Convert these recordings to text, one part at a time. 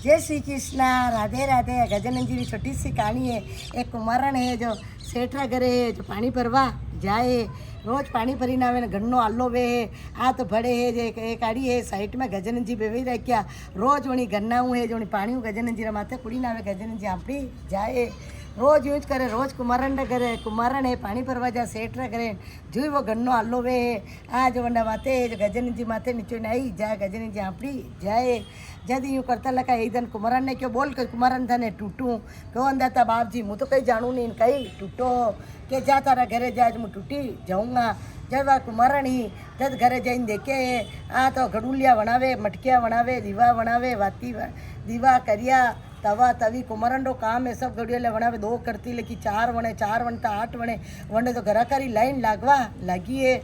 जय श्री कृष्णा, राधे राधे। गजानन जी की छोटी सी कहानी है। एक कुमारण है जो सेठरा घरे है, जो पानी भरवा जाए। रोज पानी भरीने आवे ने घरनो आलो वे है। आ तो भड़े है जे एक आड़ी है साइड में गजानन जी बेवी राख्या। रोज वणी घरना है जो पानी गजानन जी माथे कुड़ीने आवे। गजानन जी आपड़ी जाए रोज यूज करे। रोज कुमारण ने करे, कुमारण है पानी भरवा जा सेठरा करे जो वो घरनो आलो वे है। आ जो वंडा माथे जो गजानन जी माथे नीचे आई जाए। गजानन जी आपड़ी जाए जद यूँ करता लगा एक दिन कुमारण ने क्यों बोल के कुमारण था ने टूटूँ क्यों अंदा था बाप जी मुँह तो कहीं जानू नहीं कहीं टूटो के जा तारा घरे जा मैं टूटी जाऊँगा। जब वह कुमारण ही जब घरे जाइन देखे आ तो घड़ूलिया बनावे, मटकिया बनावे, दीवा बनावे, वाती दीवा करिया तवा तवी कुमारण रो काम है। सब घड़िया बनावे। 2 करती लेकिन 4 वणे, 4 वणता 8 वणे वने तो घराकारी लाइन लागवा लगी है।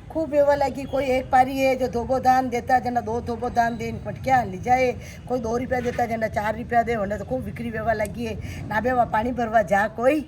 खूब एवा लगी। कोई एक पारी है जो धोबो दान देता जना 2 धोबो दान दे पटकिया ले जाए। कोई 2 रुपया देता जना 4 रुपया दे वने तो खूब बिक्री वेवा लगी है। ना बेवा पानी भरवा जा कोई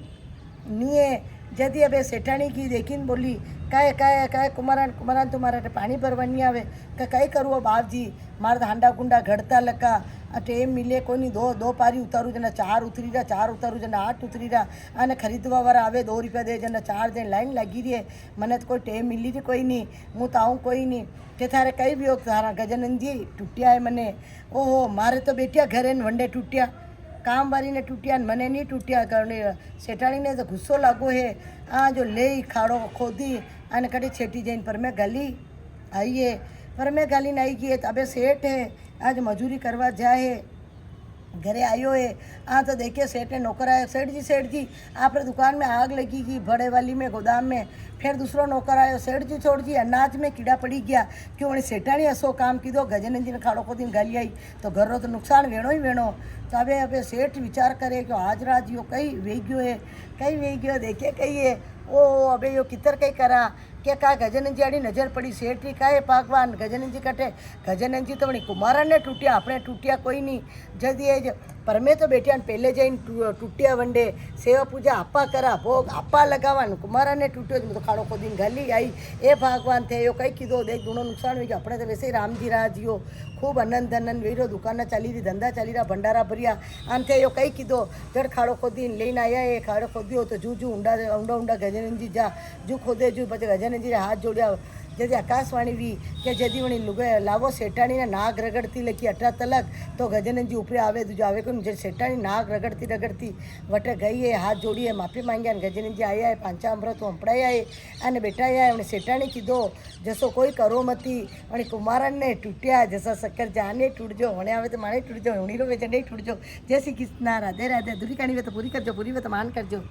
नहीं है। जदी अबे सेठानी की देखीन बोली काय काय काय कुमारण कुमारण तुम्हारा पानी भरवा नहीं आवे कई करूँ बाप जी मारे हांडा कुंडा घड़ता लगा टेम मिले कोई नहीं। 2 पारी उतारू जना 4 उतरी रहा, 4 उतारू जना 8 उतरी रहा। अने खरीदवा वाला आवे 2 रुपया दे जना 4 दिन लाइन लगी रही है। मने तो कोई टेम मिली थी कोई नहीं। हूँ तो आऊँ कोई नहीं के थारे कई भी हो थारा गजानन जी टूटिया है मने। ओहो मारे तो बेटिया घरे वंडे टूटिया काम वाली ने टूटिया मने नहीं टूटिया करने। सेठाणी ने तो गुस्सो लागो है। आ जो ले खाड़ो खोदी अने कड़ी छेटी जैन पर मैं गली आई है। पर मैं गली नहीं की है। अबे सेठ है आज मजूरी करवा जाए घरे आयो है। हाँ तो देखिए सेठ ने नौकर आया। सेठ जी आप दुकान में आग लगी की बड़े वाली में गोदाम में। फिर दूसरो नौकर आयो। सेठ जी छोड़ जी अनाज में कीड़ा पड़ी गया क्यों वही सेठाणी असो काम कीधो। गजानन जी ने खाड़ो खोदी गाली आई तो घर तो नुकसान वेणो ही वेणो। तो अबे सेठ विचार करे कि आज राज यो कई वे गयो है कई वे गयो देखिए कई है। ओ अबे यो कितर कई करा के का गजानन जी आड़ी नजर पड़ी। सेठ री काए भगवान गजानन जी कटे गजानन जी तो वही कुमारण ने टूटिया अपने टूटिया कोई नहीं। जद ये परमे तो बेटिया पहले जाइन टूटिया वंडे सेवा पूजा आपा करा भोग आपा लगावन कुमारण ने टूटियो तो खाड़ो को दिन गाली आई। ए भगवान थे यो कई कीधो देख गुणो नुकसान हो गया। अपने तो वैसे ही राम जी राह जियो खूब आनंद आनंद वेरो दुकान चाली रही धंधा चाली रहा भंडारा भरिया आम थे यो कई कीधो जड़ खाड़ो खोदी लईने आया। ये खाड़ो खोदियो तो जू जू ऊंडा ऊंडा ऊंडा गजानन जी जा जू खोदे जू पचे गजानन जी हाथ जोड़िया। जैसे आकाशवाणी भी के जदी वणी लुगे लावो सेठाणी ने नाग रगड़ती लकी अठरा तलक तो गजानन जी ऊपरे आवे दूजो आवे को जे सेठाणी नाग रगड़ती रगड़ती वटे गई है हाथ जोड़ी है माफी मांगी ने गजानन जी आया है पांचा अमृत अंपड़ाया है अने बेटाया है। सेठाणी कीधो जसो कोई करो मती वणी कुमारण ने टूटिया जैसा शक्कर जाने टूट जो होने आवे तो माने टूट जो होनी रो वे नहीं टूट जो। जय श्री कृष्णा, राधे राधे। अधूरी कहानी वे तो पूरी करजो, पूरी वे तो मान करजो।